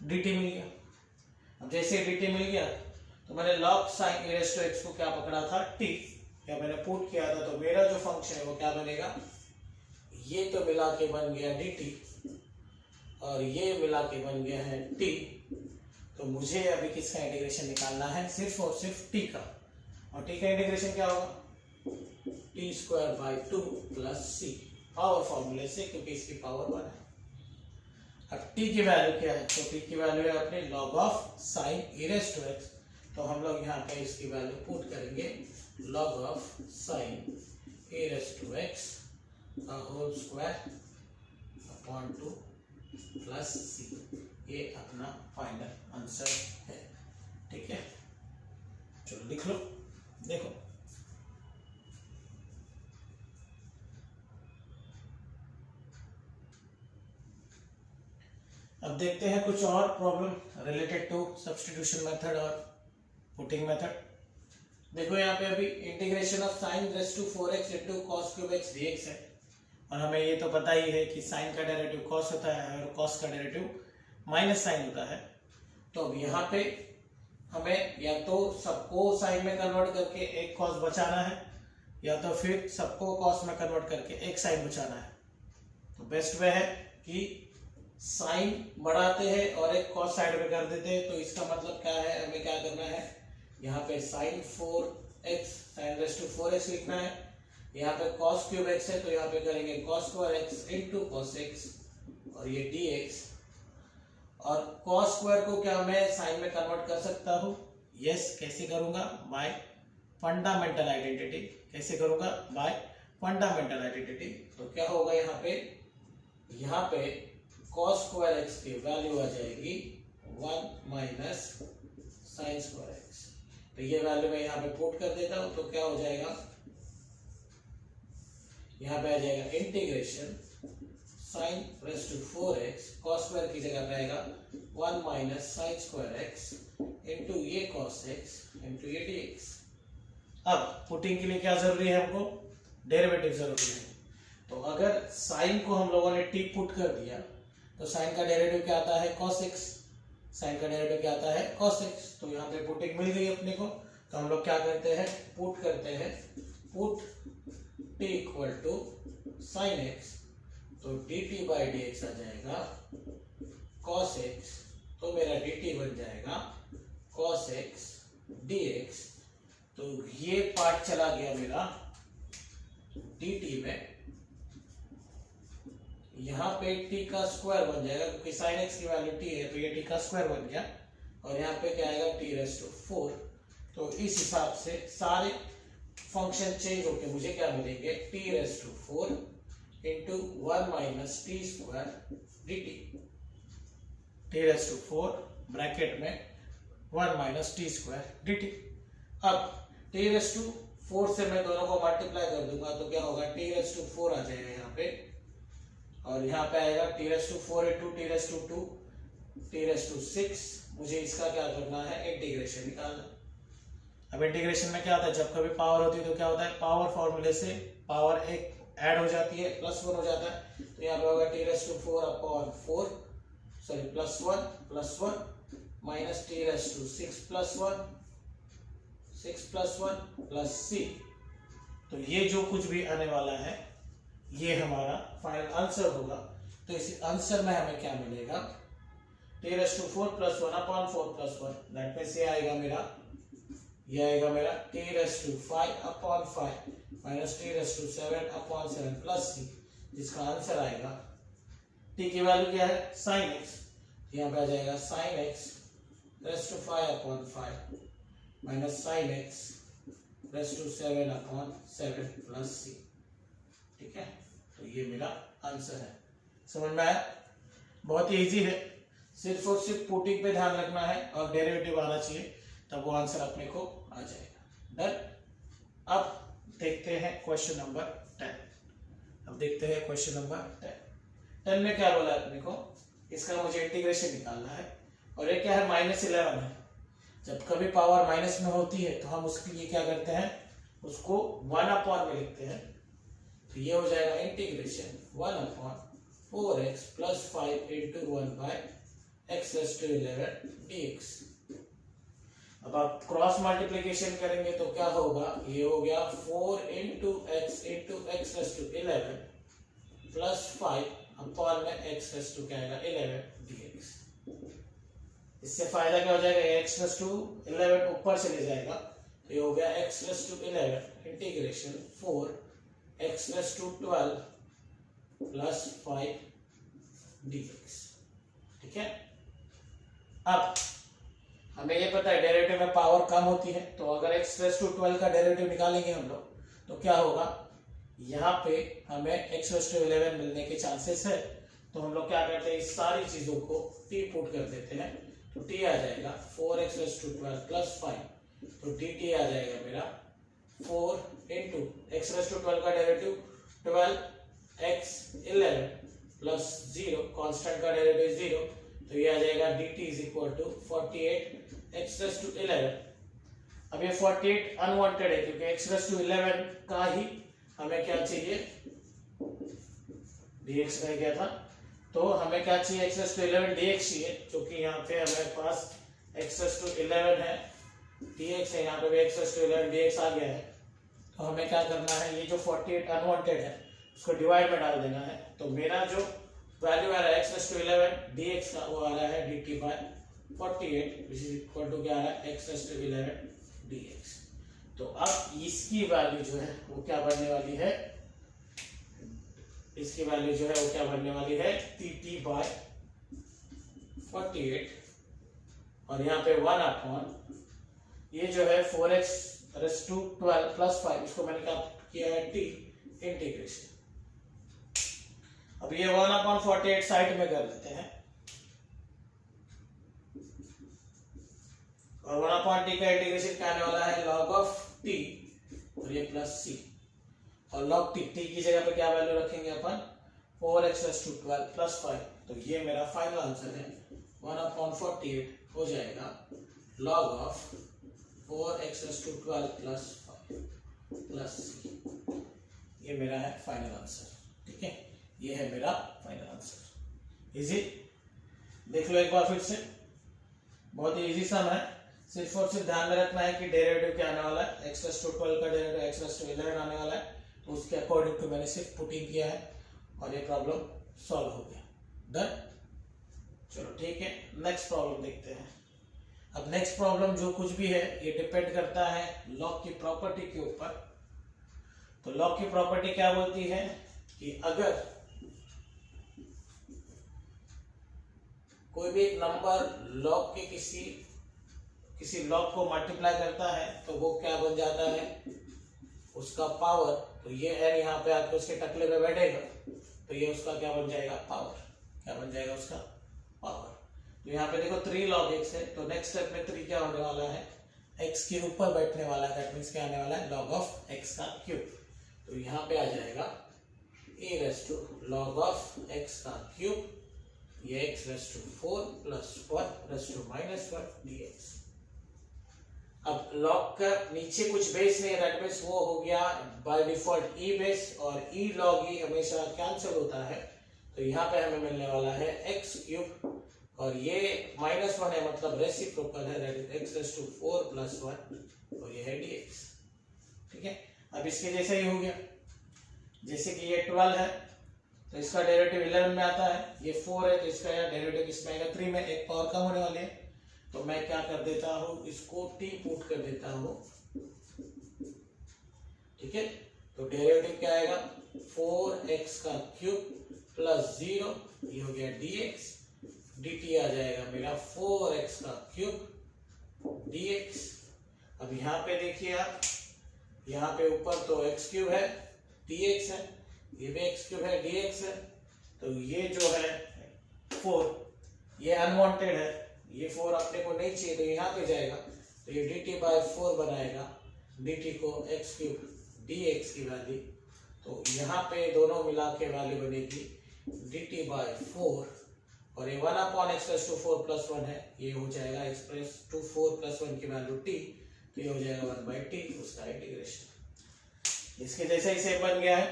dt मिल गया। अब जैसे dt मिल गया तो मैंने log sin e raise to x को क्या पकड़ा था, t, या मैंने पुट किया था। तो मेरा जो फंक्शन है वो क्या बनेगा, ये तो मिला के बन गया dt और ये मिला के बन गया है t। तो मुझे अभी किसका इंटीग्रेशन निकालना है, सिर्फ और सिर्फ t का। और t का इंटीग्रेशन क्या होगा, t square by 2 plus c, power फॉर्मूले से, क्योंकि इसकी पावर 1 है। अब t की वैल्यू क्या है, तो t की वैल्यू है अपने log of sin e raise to x। तो हम लोग यहाँ पे इसकी वैल्यू पुट करेंगे log of sin e raise to x का whole square upon 2 plus c। ये अपना फाइनल आंसर है। ठीक है, चलो लिख लो। देखो अब देखते हैं कुछ और problem related to substitution method और पुटिंग मेथड। देखो यहाँ पे अभी integration of sine raise to 4x into cos cube x dx है, और हमें ये तो पता ही है कि साइन का डेरिवेटिव कॉस होता है और कॉस का डेरिवेटिव माइनस साइन होता है। तो अब यहाँ पे हमें या तो सबको साइन में कन्वर्ट करके एक कॉस बचाना है, या तो फिर सबको कॉस में कन्वर्ट करके एक साइन बचाना है। तो बेस्ट वे है कि साइन बढ़ाते हैं और एक कॉस साइड में कर देते हैं। तो इसका मतलब क्या है, हमें क्या करना है, यहाँ पे sign 4x sign raise to 4x लिखना है। यहाँ पे cos क्यूब x है तो यहाँ पे करेंगे cos square x into cos x, और ये dx। और cos स्क्वायर को क्या मैं साइन में कन्वर्ट कर सकता हूँ, यस। कैसे करूंगा, बाय फंडामेंटल आइडेंटिटी। कैसे करूंगा, बाय फंडामेंटल आइडेंटिटी। तो क्या होगा, यहाँ पे cos स्क्वायर x की वैल्यू आ जाएगी 1 माइनस साइन स्क्वायर x। तो ये वैल्यू मैं यहाँ पे पुट कर देता हूँ, तो क्या हो जाएगा यहाँ पे आ जाएगा integration sine raise to 4x cos square की जगह पे आएगा 1 minus sine square x into ये कॉस एक्स इंटू ये dx। अब पुटिंग के लिए क्या जरूरी है हमको, डेरिवेटिव जरूरी है। तो अगर साइन को हम लोगों ने टी पुट कर दिया तो साइन का डेरिवेटिव क्या आता है cos x, साइन का डेरिवेटिव क्या आता है cos x। तो यहाँ पे पुटिंग मिल गई अपने को, तो हम लोग क्या करते हैं, पुट करते हैं, put t equal to sine x, तो dt बाई dx आ जाएगा cos x, तो मेरा dt बन जाएगा cos x dx। तो ये पार्ट चला गया मेरा dt में, यहाँ पे t का स्क्वायर बन जाएगा क्योंकि sin x की वैल्यू t है, तो ये t का स्क्वायर बन गया, और यहाँ पे क्या आएगा t रेस टू 4। तो इस हिसाब से सारे फंक्शन चेंज होके मुझे क्या मिलेंगे, t raise to 4 into 1 minus t square dt, t raise to 4 bracket में 1 माइनस टी स्क्वायर dt। अब t रेस टू 4 से मैं दोनों को मल्टीप्लाई कर दूंगा तो क्या होगा, t रेस टू 4 आ जाएगा यहाँ पे, और यहाँ पे आएगा t raise to 4 into t raise to 2 t raise to 6। मुझे इसका क्या करना है, इंटीग्रेशन निकालना। अब इंटीग्रेशन में क्या होता है, जब कभी पावर होती है तो क्या होता है, पावर फॉर्मूले से पावर एक ऐड हो जाती है, प्लस 1 हो जाता है। तो यहाँ पे होगा t raise to 4 upon 4, sorry plus 1 minus t raise to 6 plus 1 plus c। तो ये जो कुछ भी आने वाला है ये हमारा फाइनल आंसर होगा। तो इस आंसर में हमें क्या मिलेगा, t raise to 4 plus 1 upon 4 plus 1, that means ये आएगा मेरा t raise to 5 upon 5 minus t raise to 7 upon 7 plus c, जिसका आंसर आएगा, t की वैल्यू क्या है sin x, यहाँ पे आ जाएगा sin x raise to 5 upon 5 minus sin x raise to 7 upon 7 plus c। ठीक है, तो ये मेरा आंसर है। समझ में आया, बहुत ही इजी है, सिर्फ और सिर्फ पुटिंग पे ध्यान रखना है और डेरिवेटिव आना चाहिए, तब वो आंसर अपने को आ जाएगा। डन। अब देखते हैं क्वेश्चन नंबर 10 में क्या बोला अपने को, इसका मुझे इंटीग्रेशन निकालना है, और ये क्या है -11 है। जब कभी पावर माइनस में होती है तो हम उसके लिए क्या करते हैं, उसको 1 अपॉन में लिखते हैं। तो ये हो जाएगा integration 1 upon 4x plus 5 into 1 by x raise to 11 dx। अब आप क्रॉस मल्टीप्लिकेशन करेंगे तो क्या होगा, ये हो गया 4 into x raise to 11 plus 5 upon में x रेस टू क्या आएगा 11 dx। इससे फायदा क्या हो जाएगा, x रेस टू 11 ऊपर चले जाएगा, तो ये हो गया x raise to 11 integration 4 x raise to 12 plus 5 dx। ठीक है, अब हमें ये पता है डेरिवेटिव में पावर कम होती है, तो अगर x रेस टू 12 का डेरिवेटिव निकालेंगे हम लोग तो क्या होगा, यहाँ पे हमें x रेस टू 11 मिलने के चांसेस है। तो हम लोग क्या करते हैं, इस सारी चीजों को t पुट कर देते हैं, तो t आ जाएगा 4x रेस टू 12 प्लस 5, तो dt आ जाएगा मेरा 4 इंटू x रेस टू 12 का डेरिवेटिव 12x 11 प्लस 0, कांस्टेंट का डेरिवेटिव 0, तो ये आ जाएगा dt is equal to 48x raise to 11। अब ये 48 अनवांटेड है क्योंकि x रेस टू 11 का ही हमें क्या चाहिए, dx का क्या था, तो हमें क्या चाहिए, x रेस टू 11 dx चाहिए, क्योंकि यहाँ पे हमारे पास x रेस टू 11 है, dx है, यहाँ पे भी x रेस टू 11 dx आ गया है। तो हमें क्या करना है, ये जो 48 अनवांटेड है उसको डिवाइड में डाल देना है। तो मेरा जो वैल्यू आ रहा है x रेस टू 11 dx का, वो आ रहा है dt by 48 which is equal to क्या आ रहा है, x रेस टू 11 dx। तो अब इसकी वैल्यू जो है वो क्या बनने वाली है, इसकी वैल्यू जो है वो क्या बनने वाली है, dt बाय 48, और यहाँ पे 1 अपॉन ये जो है 4x रेस टू 12 प्लस 5, इसको मैंने क्या किया है t इंटीग्रेशन। अब ये 1 अपॉन 48 साइड में कर देते हैं, और 1 अपॉन t का इंटीग्रेशन क्या आने वाला है, log ऑफ t, और ये प्लस c। और log t की जगह पे क्या वैल्यू रखेंगे अपन 4x⁻12 + 5। तो ये मेरा फाइनल आंसर है 1/48 हो जाएगा log ऑफ 4x⁻12 + 5 + c। ये मेरा है फाइनल आंसर। ठीक है, ये है मेरा फाइनल आंसर। इजी, देख लो एक बार फिर से, बहुत ही इजी सम है। सिर्फ और सिर्फ ध्यान में रखना है कि डेरिवेटिव क्या आने वाला है, x⁻12 का डेरिवेटिव x⁻11 आने वाला है, तो उसके अकॉर्डिंग टू मैंने सिर्फ पुटिंग किया है और ये प्रॉब्लम सॉल्व हो गया। डन, चलो ठीक है, नेक्स्ट प्रॉब्लम देखते हैं। अब नेक्स्ट प्रॉब्लम जो कुछ भी है ये डिपेंड करता है लॉग की प्रॉपर्टी के ऊपर। तो लॉग की प्रॉपर्टी क्या बोलती है कि अगर कोई भी एक नंबर लॉग के किसी लॉग को मल्टीप्लाई करता है तो वो क्या बन जाता है, उसका पावर। तो ये n यहाँ पे आके उसके टकले पे बैठेगा तो ये उसका क्या बन जाएगा, पावर। क्या बन जाएगा उसका, पावर। तो यहाँ पे देखो 3 log x है, तो नेक्स्ट स्टेप में 3 क्या होने वाला है, x के ऊपर बैठने वाला है। दैट मीन्स क्या आने वाला है, log ऑफ x का क्यूब। तो यहाँ पे आ जाएगा a⁻log ऑफ x का क्यूब, ये x⁻4 + 1⁻⁻1 dx। अब log का नीचे कुछ बेस नहीं है, दैट मीन्स वो हो गया बाय डिफॉल्ट e बेस, और e log e हमेशा कैंसिल होता है। तो यहाँ पे हमें मिलने वाला है x³ और ये -1 है, मतलब रेसिप्रोकल है, दैट इज x⁻4 + 1 और ये है dx। ठीक है, अब इसके जैसा ही हो गया, जैसे कि ये 12 है तो इसका डेरिवेटिव 11 में आता है, ये 4 है तो इसका डेरिवेटिव किसमें आएगा, 3 में। एक पावर कम होने वाली है तो मैं क्या कर देता हूँ, इसको t पुट कर देता हूँ। ठीक है, तो डेरिवेटिव क्या आएगा, 4x का क्यूब + 0, ये हो गया dx, dt आ जाएगा मेरा 4x का क्यूब dx। अब यहाँ पे देखिए आप, यहाँ पे ऊपर तो x³ है, dx है, ये भी x³ है, dx है। तो ये जो है 4, ये अनवांटेड है, ये 4 अपने को नहीं चाहिए तो यहाँ पे जाएगा, तो ये dt/4 बनाएगा, dt को x³ dx की वैल्यू। तो यहाँ पे दोनों मिला के वैल्यू बनेगी dt/4, और ये 1/x⁻4 + 1 है, ये हो जाएगा x⁻4 + 1 की वैल्यू t, तो ये हो जाएगा 1/t, उसका इंटीग्रेशन। इसके जैसा ही सेम बन गया है,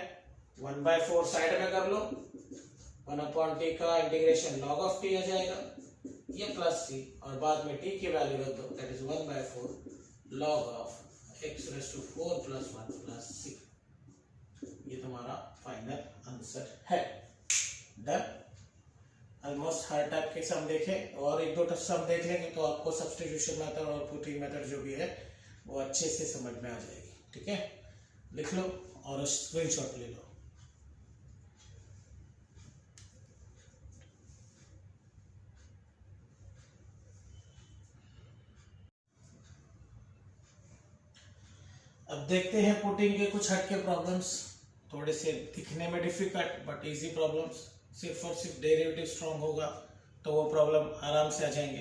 1/4 साइड में कर लो, 1/t का इंटीग्रेशन log ऑफ t आ जाएगा, ये प्लस c, और बाद में t की वैल्यू रख दो, that is 1/4 log of x⁻4 + 1 + c। ये तुम्हारा फाइनल आंसर है। डन, ऑलमोस्ट हर टाइप के सम देखे और एक दो सम देख लेंगे तो आपको सब्स्टिट्यूशन मेथड और पुटिंग मेथड जो भी है वो अच्छे से समझ में आ जाएगी। ठीक है, लिख लो और स्क्रीनशॉट ले लो। अब देखते हैं पुटिंग के कुछ हटके प्रॉब्लम्स, थोड़े से दिखने में डिफिकल्ट बट इजी प्रॉब्लम्स। सिर्फ और सिर्फ डेरिवेटिव स्ट्रॉन्ग होगा तो वो प्रॉब्लम आराम से आ जाएंगे।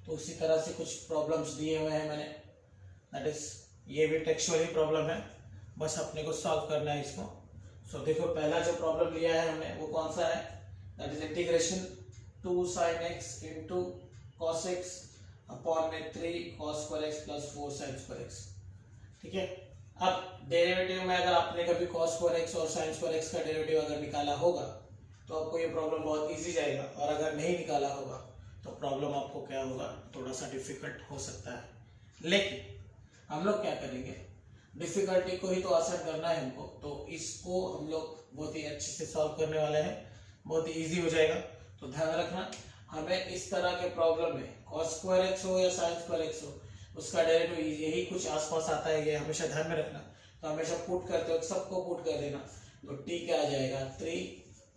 तो उसी तरह से कुछ प्रॉब्लम्स दिए हुए हैं मैंने, दैट इज ये भी टेक्सचुअल ही प्रॉब्लम है, बस अपने को सॉल्व करना है इसको। सो देखो पहला जो प्रॉब्लम लिया है हमने वो कौन सा है, that is integration 2 sin x * cos x upon में 3 cos² x + 4 sin² x। ठीक है, अब डेरिवेटिव में अगर आपने कभी cos² x और sin² x का डेरिवेटिव अगर निकाला होगा तो आपको ये प्रॉब्लम बहुत इजी जाएगा, और अगर नहीं निकाला होगा तो प्रॉब्लम आपको क्या होगा, थोड़ा सा डिफिकल्ट हो सकता है। लेकिन हम लोग क्या करेंगे, डिफिकल्टी को ही तो आसान करना है हमको, तो इसको हम लोग बहुत ही अच्छे से सॉल्व करने वाले हैं, बहुत ही इजी हो जाएगा। तो ध्यान रखना, हमें इस तरह के प्रॉब्लम में cos² x हो या sin² x हो, उसका डेरिवेटिव यही कुछ आसपास आता है, ये हमेशा ध्यान में रखना। तो हमेशा पुट करते वक्त सबको पुट कर देना, तो t क्या आ जाएगा, 3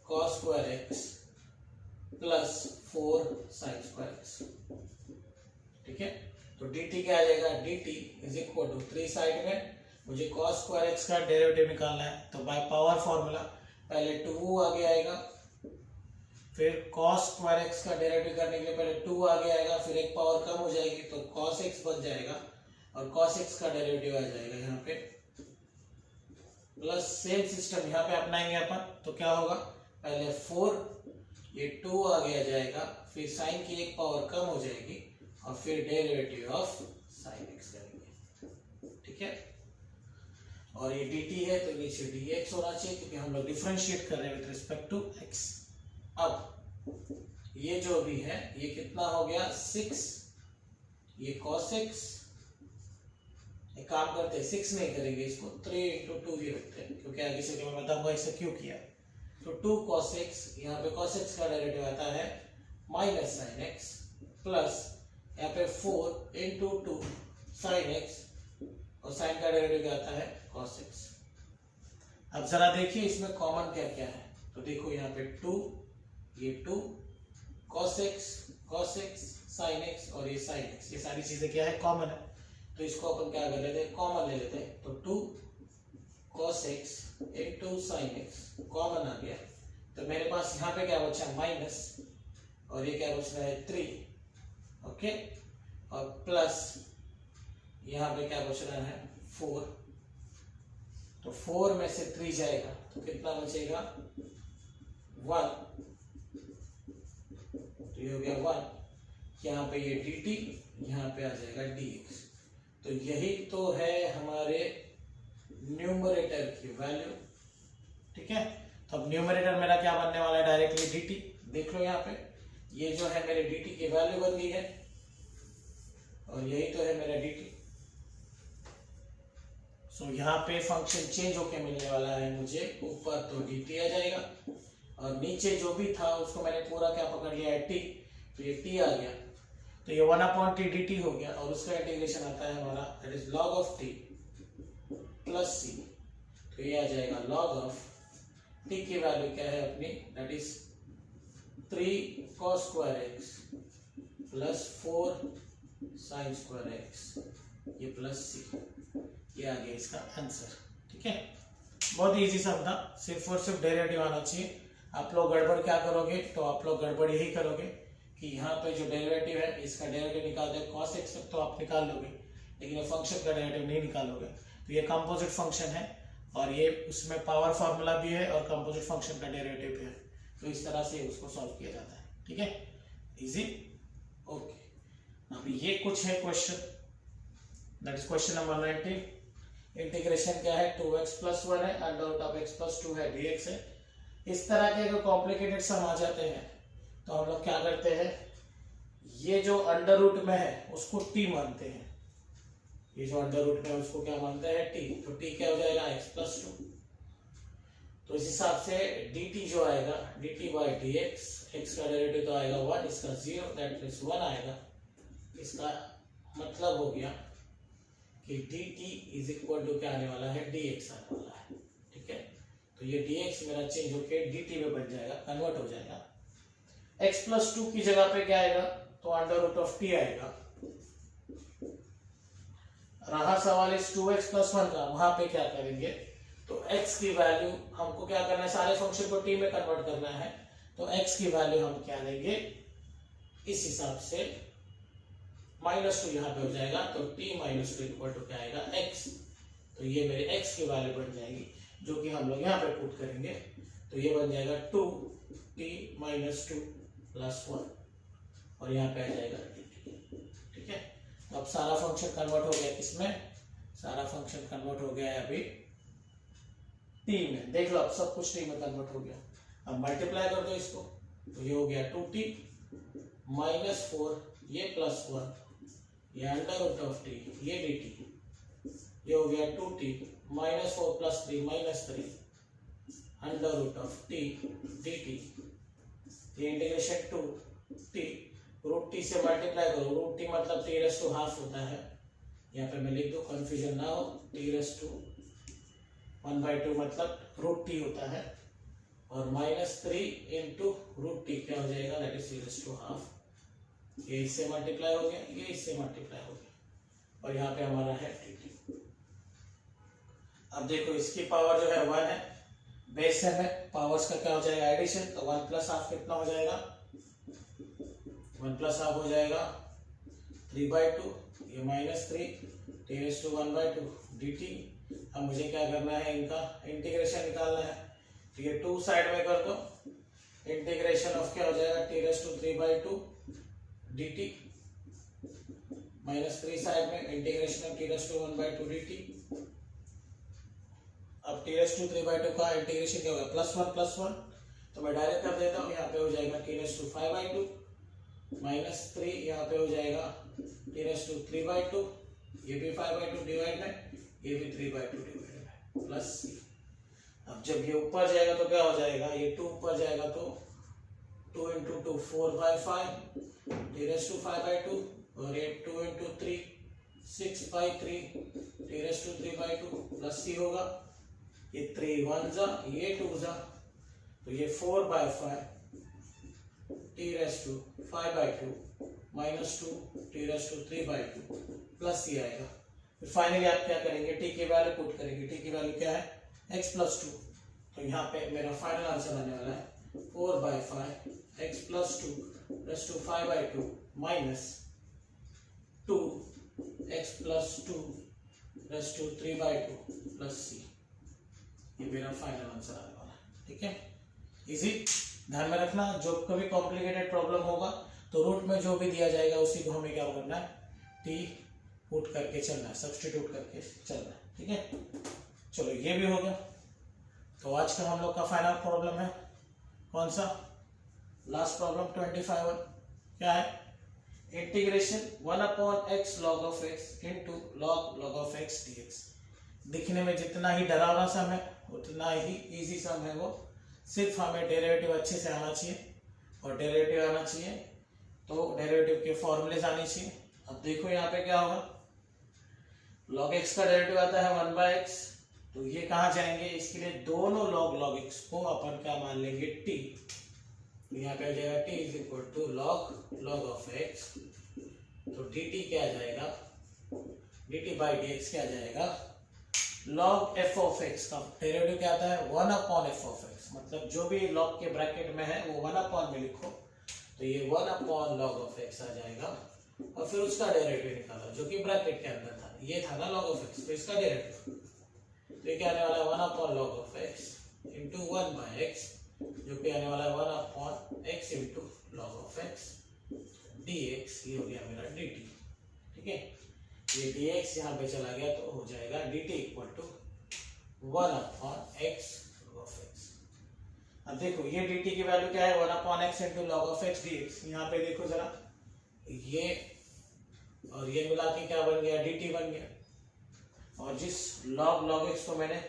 cos² x + 4 sin² x। ठीक है, तो dt क्या आ जाएगा, dt = 3 साइड में मुझे cos² x का डेरिवेटिव निकालना है, तो बाय पावर फॉर्मूला पहले 2 आगे आएगा, फिर cos² x का डेरिवेटिव करने के लिए पहले 2 आगे आएगा, फिर एक पावर कम हो जाएगी तो cos x बन जाएगा, और cos x का डेरिवेटिव आ जाएगा यहाँ पे प्लस सेम सिस्टम यहाँ पे अपनाएंगे अपन, तो क्या होगा, पहले 4, ये 2 आगे आ जाएगा, फिर साइन की एक पावर कम हो जाएगी और फिर डेरिवेटिव ऑफ साइन एक्स करेंगे, ठीक है। और ये dt है तो नीचे dx होना चाहिए क्योंकि हम लोग डिफरेंशिएट कर रहे हैं विद रिस्पेक्ट टू x। अब ये जो भी है ये कितना हो गया 6, ये cos x, एक काम करते हैं 6 नहीं करेंगे इसको, 3 × 2 ही रखते हैं क्योंकि आगे से मैं बताऊंगा इसे क्यों किया। तो 2 cos x, यहाँ पे cos x का डेरिवेटिव आता है माइनस साइन x, प्लस यहाँ पे 4 × 2 साइन x, और साइन का डेरिवेटिव आता है cos x। अब जरा देखिए इसमें कॉमन क्या क्या है, तो देखो यहाँ पे 2, ये 2 cos x sin x और ये sin x, ये सारी चीजें क्या है, कॉमन है। तो इसको अपन क्या कर लेते हैं, कॉमन ले लेते हैं। तो 2 cos x × sin x common आ गया, तो मेरे पास यहाँ पे क्या बचा माइनस, और ये क्या बच रहा है 3, ओके, और प्लस यहाँ पे क्या बच रहा है 4, तो 4 में से 3 जाएगा तो कितना बचेगा 1, तो ये हो गया 1, यहाँ पे ये dt, यहाँ पे आ जाएगा dx। तो यही तो है हमारे न्यूमरेटर की वैल्यू, ठीक है। तो अब न्यूमरेटर मेरा क्या बनने वाला है, डायरेक्टली dt, देख लो यहाँ पे ये जो है मेरे dt की वैल्यू बन गई है, और यही तो है मेरा dt। सो यहाँ पे फंक्शन चेंज होके मिलने वाला है मुझे, ऊपर तो dt आ जाएगा और नीचे जो भी था उसको मैंने पूरा क्या पकड़ लिया है t, तो ये t आ गया, तो ये 1/t dt हो गया, और उसका इंटीग्रेशन आता है हमारा that is log of t plus c, तो ये आ जाएगा log of t की वैल्यू क्या है अपनी, that is 3 cos square x plus 4 sin square x, ये प्लस c, ये आ गया इसका आंसर, ठीक है। बहुत इजी सा था, सिर्फ और सिर्फ डेरिवेटिव आना चाहिए। आप लोग गड़बड़ क्या करोगे, तो आप लोग गड़बड़ यही करोगे कि यहाँ पे जो डेरिवेटिव है इसका डेरिवेटिव निकालते हैं cos x तो आप निकाल लोगे, लेकिन फंक्शन का डेरिवेटिव नहीं निकालोगे। तो ये कंपोजिट फंक्शन है और ये उसमें पावर फार्मूला भी है और कंपोजिट फंक्शन का डेरिवेटिव भी है, तो इस तरह से उसको सॉल्व किया जाता है, ठीक है, इजी, ओके। अभी ये कुछ है question, that is question number 19। Integration क्या है, 2x + 1 है, √(x + 2 है, dx है। इस तरह के अगर कॉम्प्लिकेटेड सम आ जाते हैं तो हम लोग क्या करते हैं, ये जो अंडर रूट में है उसको t मानते हैं, ये जो अंडर रूट में है उसको क्या मानते हैं t, तो t क्या हो जाएगा x + 2। तो इस हिसाब से dt जो आएगा dt/dx, x का डेरिवेटिव तो आएगा 1, इसका 0, दैट मींस 1 आएगा। इसका मतलब हो गया कि dt = क्या आने वाला है, dx आने वाला है, ठीक है। तो ये dx मेरा चेंज होके dt में बन जाएगा, कन्वर्ट हो जाएगा। x + 2 की जगह पे क्या आएगा, तो √t आएगा। रहा सवाल इस 2x + 1 का, वहां पे क्या करेंगे, तो x की वैल्यू हमको क्या करना है, सारे फंक्शन को t में कन्वर्ट करना है, तो x की वैल्यू हम क्या लेंगे, इस हिसाब से -2 यहाँ पे हो जाएगा, तो t - 2 क्या आएगा x, तो ये मेरे x की वैल्यू बन जाएगी जो कि हम लोग यहाँ पे पुट करेंगे, तो ये बन जाएगा 2t - 2 + 1, और यहाँ पे आ जाएगा dt, ठीक है। तो अब सारा फंक्शन कन्वर्ट हो गया, किसमें, सारा फंक्शन कन्वर्ट हो गया है अभी t में, देख लो अब सब कुछ t में कन्वर्ट हो गया। अब मल्टीप्लाई कर दो इसको, तो ये हो गया 2t - 4, ये +1, ये √t, ये dt, ये हो गया 2t - 4 + 3 -3 √t dt, ये इंटीग्रेशन 2t, √t से मल्टीप्लाई करो, √t मतलब t½ होता है, यहाँ पे मैं लिख दूं कंफ्यूजन ना हो, t⁻² मतलब √t होता है, और -3 × √t क्या हो जाएगा, दैट इज t²², ये इससे मल्टीप्लाई हो गया, ये इससे मल्टीप्लाई हो गया, और यहाँ पे हमारा है dt। अब देखो इसकी पावर जो है 1 है, बेस है, पावर्स का क्या हो जाएगा एडिशन, तो 1 + ½ कितना हो जाएगा, 1 + ½ हो जाएगा 3/2, ये -3 t⁻² dt, अब मुझे क्या करना है, इनका इंटीग्रेशन निकालना है। तो ये 2 साइड में कर दो, इंटीग्रेशन ऑफ क्या हो जाएगा, t⁻³ dt माइनस 3 साइड में इंटीग्रेशन ऑफ t⁻² dt। अब t⁻³ का इंटीग्रेशन क्या होगा, +1 तो मैं डायरेक्ट कर देता हूँ। यहाँ पे हो जाएगा t⁻⁵/2 माइनस 3, यहाँ पे हो जाएगा t⁻⁵/2, ये भी 5/2 डिवाइड में, ये भी 3/2 डिवाइड में, प्लस c। अब जब ये ऊपर जाएगा तो क्या हो जाएगा, ये 2 ऊपर जाएगा तो 2 × 2 4/5 t⁻⁵/2 और ये 2 × 3 6/3 t⁻⁵/2 प्लस c होगा। ये 3 1 जा, ये 2 जा, तो ये 4/5 t⁻⁵/2 minus 2 t⁻⁵/2 plus c आएगा। फिर फाइनली आप क्या करेंगे, t की वैल्यू पुट करेंगे। t की वैल्यू क्या है, x+2। तो यहाँ पे मेरा फाइनल आंसर आने वाला है 4/5 x+2 5/2 minus 2 x+2 3/2 plus c। ये मेरा फाइनल आंसर आने वाला है। ठीक है, इजी। ध्यान में रखना, जो कभी कॉम्प्लिकेटेड प्रॉब्लम होगा तो रूट में जो भी दिया जाएगा उसी को हमें क्या करना है, t पुट करके चलना है, सब्स्टिट्यूट करके चलना है। ठीक है, चलो ये भी हो गया। तो आज का हम लोग का फाइनल प्रॉब्लम है कौन सा, लास्ट प्रॉब्लम 25 क्या है, integration 1/x log of x into log of x dx। दिखने में जितना ही डरावना सम है उतना ही इजी सम है वो, सिर्फ हमें डेरिवेटिव अच्छे से आना चाहिए और डेरिवेटिव आना चाहिए तो डेरिवेटिव के फॉर्मूलेज आने चाहिए। अब देखो यहाँ पे क्या होगा, log x का डेरिवेटिव आता है 1/x, तो ये कहाँ जाएंगे, इसके लिए दोनों log x को अपन क्या मान लेंगे, t। तो यहाँ पे आ जाएगा t = log of x, तो dt क्या आ जाएगा, dt/dx क्या आ जाएगा, log f of x का डेरिवेटिव क्या आता है 1/f of x, मतलब जो भी log के ब्रैकेट में है वो 1/, में लिखो, तो ये 1/log of x आ जाएगा। और फिर उसका डेरिवेटिव निकालो जो कि ब्रैकेट के अंदर था, ये था ना log of x, तो इसका डेरिवेटिव तो ये क्या आने वाला है 1/log of x into 1/x, जो कि आने वाला है 1/x into log of x dx। ये हो गया मेरा dt। ठीक है, ये dx यहाँ पे चला गया तो हो जाएगा dt = 1/x log of x। अब देखो ये dt की वैल्यू क्या है, 1/x into log of x dx। यहाँ पे देखो जरा, ये और ये मिला के क्या बन गया, dt बन गया। और जिस log x को मैंने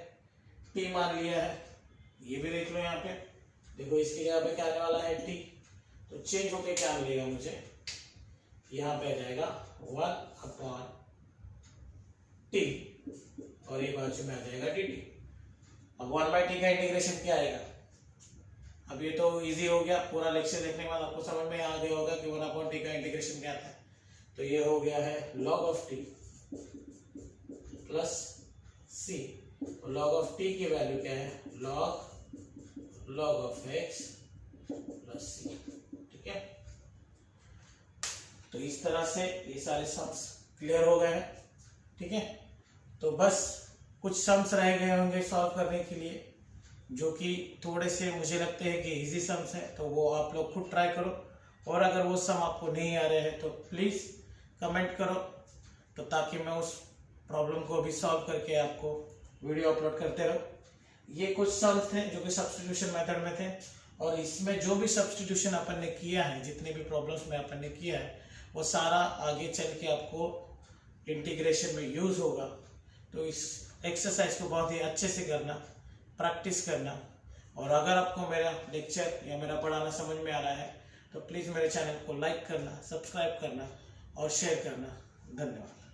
t मान लिया है, ये भी देख लो यहाँ पे, देखो इसकी जगह पे क्या आने वाला है t, तो चेंज होके क्या मिलेगा मुझे, यहाँ पे आ जाएगा 1/t और ये बाजू में आ जाएगा dt। अब 1/t का इंटीग्रेशन क्या आएगा, अब ये तो इजी हो गया, पूरा लेक्चर देखने के बाद आपको समझ में आ गया होगा कि 1/t का इंटीग्रेशन क्या था। तो ये हो गया है log of t plus c। log of t की वैल्यू क्या है, log of x plus c। ठीक है, तो इस तरह से ये सारे सम्स क्लियर हो गए हैं। ठीक है, तो बस कुछ सम्स रह गए होंगे सॉल्व करने के लिए, जो कि थोड़े से मुझे लगते हैं कि इजी सम्स हैं, तो वो आप लोग खुद ट्राई करो। और अगर वो सम आपको नहीं आ रहे हैं तो प्लीज़ कमेंट करो, तो ताकि मैं उस प्रॉब्लम को भी सॉल्व करके आपको वीडियो अपलोड करते रहो। ये कुछ सम्स थे जो कि सब्स्टिट्यूशन मेथड में थे, और इसमें जो भी सब्स्टिट्यूशन अपन ने किया है, जितने भी प्रॉब्लम्स में अपन ने किया है, वो सारा आगे चल के आपको इंटीग्रेशन में यूज होगा। तो इस एक्सरसाइज को बहुत ही अच्छे से करना, प्रैक्टिस करना। और अगर आपको मेरा लेक्चर या मेरा पढ़ाना समझ में आ रहा है तो प्लीज़ मेरे चैनल को लाइक करना, सब्सक्राइब करना और शेयर करना। धन्यवाद।